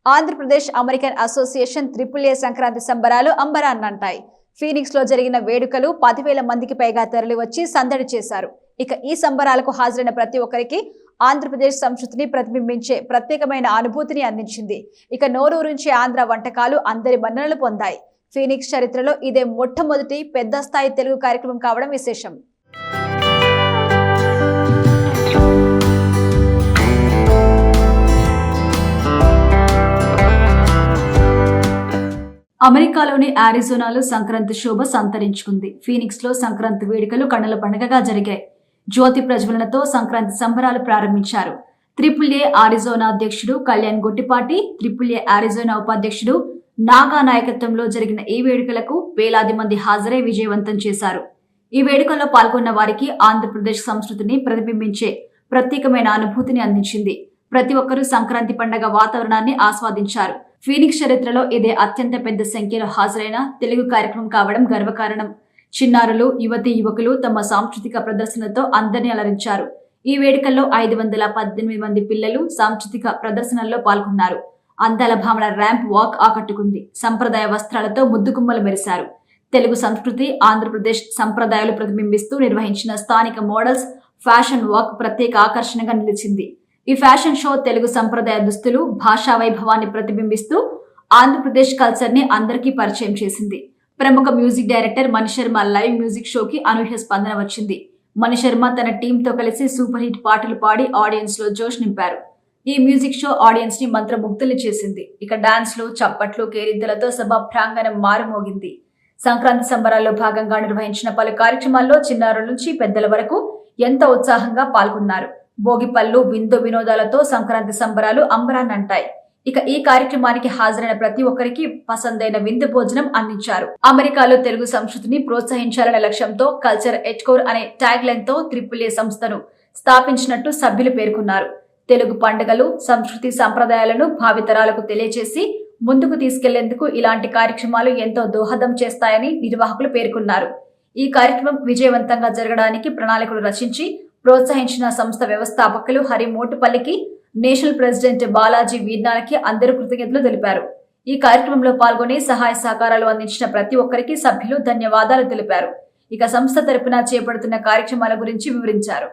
Andhra Pradesh American association AAA Sankranti సంబరాలు అంబరాన్నంటాయి. Phoenix లో జరిగిన వేడుకలు 10,000 మందికి పైగా తరలివచ్చి సందడి చేశారు. ఇక ఈ సంబరాలకు హాజరైన ప్రతి ఒక్కరికి ఆంధ్రప్రదేశ్ సంస్కృతిని ప్రతిబింబించే ప్రత్యేకమైన అనుభూతిని అందించింది. ఇక నోరూరించి ఆంధ్ర వంటకాలు అందరి మన్ననలు పొందాయి. ఫీనిక్స్ చరిత్రలో ఇదే మొట్టమొదటి పెద్ద స్థాయి తెలుగు కార్యక్రమం కావడం విశేషం. అమెరికాలోని ఆరిజోనాలో సంక్రాంతి శోభ సంతరించుకుంది. ఫీనిక్స్ లో సంక్రాంతి వేడుకలు కన్నుల పండుగగా జరిగాయి. జ్యోతి ప్రజ్వలనతో సంక్రాంతి సంబరాలు ప్రారంభించారు. AAA ఆరిజోనా అధ్యక్షుడు కళ్యాణ్ గొట్టిపాటి, AAA ఆరిజోనా ఉపాధ్యక్షుడు నాగా నాయకత్వంలో జరిగిన ఈ వేడుకలకు వేలాది మంది హాజరై విజయవంతం చేశారు. ఈ వేడుకల్లో పాల్గొన్న వారికి ఆంధ్రప్రదేశ్ సంస్కృతిని ప్రతిబింబించే ప్రత్యేకమైన అనుభూతిని అందించింది. ప్రతి ఒక్కరూ సంక్రాంతి పండుగ వాతావరణాన్ని ఆస్వాదించారు. ఫీనిక్స్ చరిత్రలో ఇదే అత్యంత పెద్ద సంఖ్యలో హాజరైన తెలుగు కార్యక్రమం కావడం గర్వకారణం. చిన్నారులు, యువతీ యువకులు తమ సాంస్కృతిక ప్రదర్శనతో అందరినీ అలరించారు. ఈ వేడుకల్లో 518 మంది పిల్లలు సాంస్కృతిక ప్రదర్శనల్లో పాల్గొన్నారు. అందాల భావన ర్యాంప్ వాక్ ఆకట్టుకుంది. సంప్రదాయ వస్త్రాలతో ముద్దుగుమ్మలు మెరిశారు. తెలుగు సంస్కృతి, ఆంధ్రప్రదేశ్ సంప్రదాయాలు ప్రతిబింబిస్తూ నిర్వహించిన స్థానిక మోడల్స్ ఫ్యాషన్ వాక్ ప్రత్యేక ఆకర్షణగా నిలిచింది. ఈ ఫ్యాషన్ షో తెలుగు సంప్రదాయ దుస్తులు, భాషా వైభవాన్ని ప్రతిబింబిస్తూ ఆంధ్రప్రదేశ్ కల్చర్ ని అందరికీ పరిచయం చేసింది. ప్రముఖ music director Manisharma live music షోకి అనూహ్య స్పందన వచ్చింది. మణిశర్మ తన టీంతో కలిసి సూపర్ హిట్ పాటలు పాడి ఆడియన్స్ లో జోష్ నింపారు. ఈ మ్యూజిక్ షో ఆడియన్స్ ని మంత్రముగ్ధులు చేసింది. ఇక డాన్స్ లు, చప్పట్లు, కేరింతలతో సభ ప్రాంగణం మారుమోగింది. సంక్రాంతి సంబరాల్లో భాగంగా నిర్వహించిన పలు కార్యక్రమాల్లో చిన్నారుల నుంచి పెద్దల వరకు ఎంతో ఉత్సాహంగా పాల్గొన్నారు. భోగిపళ్ళు, విందు వినోదాలతో సంక్రాంతి సంబరాలు అంబరాన్నంటాయి. ఇక ఈ కార్యక్రమానికి హాజరైన ప్రతి ఒక్కరికి పసందైన విందు భోజనం అందించారు. అమెరికాలో తెలుగు సంస్కృతిని ప్రోత్సహించాలనే లక్ష్యంతో కల్చర్ ఎట్కోర్ అనే ట్యాగ్ లైన్ తో AAA సంస్థను స్థాపించినట్టు సభ్యులు పేర్కొన్నారు. తెలుగు పండుగలు, సంస్కృతి సంప్రదాయాలను భావితరాలకు తెలియజేసి ముందుకు తీసుకెళ్లేందుకు ఇలాంటి కార్యక్రమాలు ఎంతో దోహదం చేస్తాయని నిర్వాహకులు పేర్కొన్నారు. ఈ కార్యక్రమం విజయవంతంగా జరగడానికి ప్రణాళికలు రచించి ప్రోత్సహించిన సంస్థ వ్యవస్థాపకులు హరి మోటుపల్లికి, నేషనల్ ప్రెసిడెంట్ బాలాజీ వీర్నాలకి అందరూ కృతజ్ఞతలు తెలిపారు. ఈ కార్యక్రమంలో పాల్గొని సహాయ సహకారాలు అందించిన ప్రతి ఒక్కరికి సభ్యులు ధన్యవాదాలు తెలిపారు. ఇక సంస్థ తరపున చేపడుతున్న కార్యక్రమాల గురించి వివరించారు.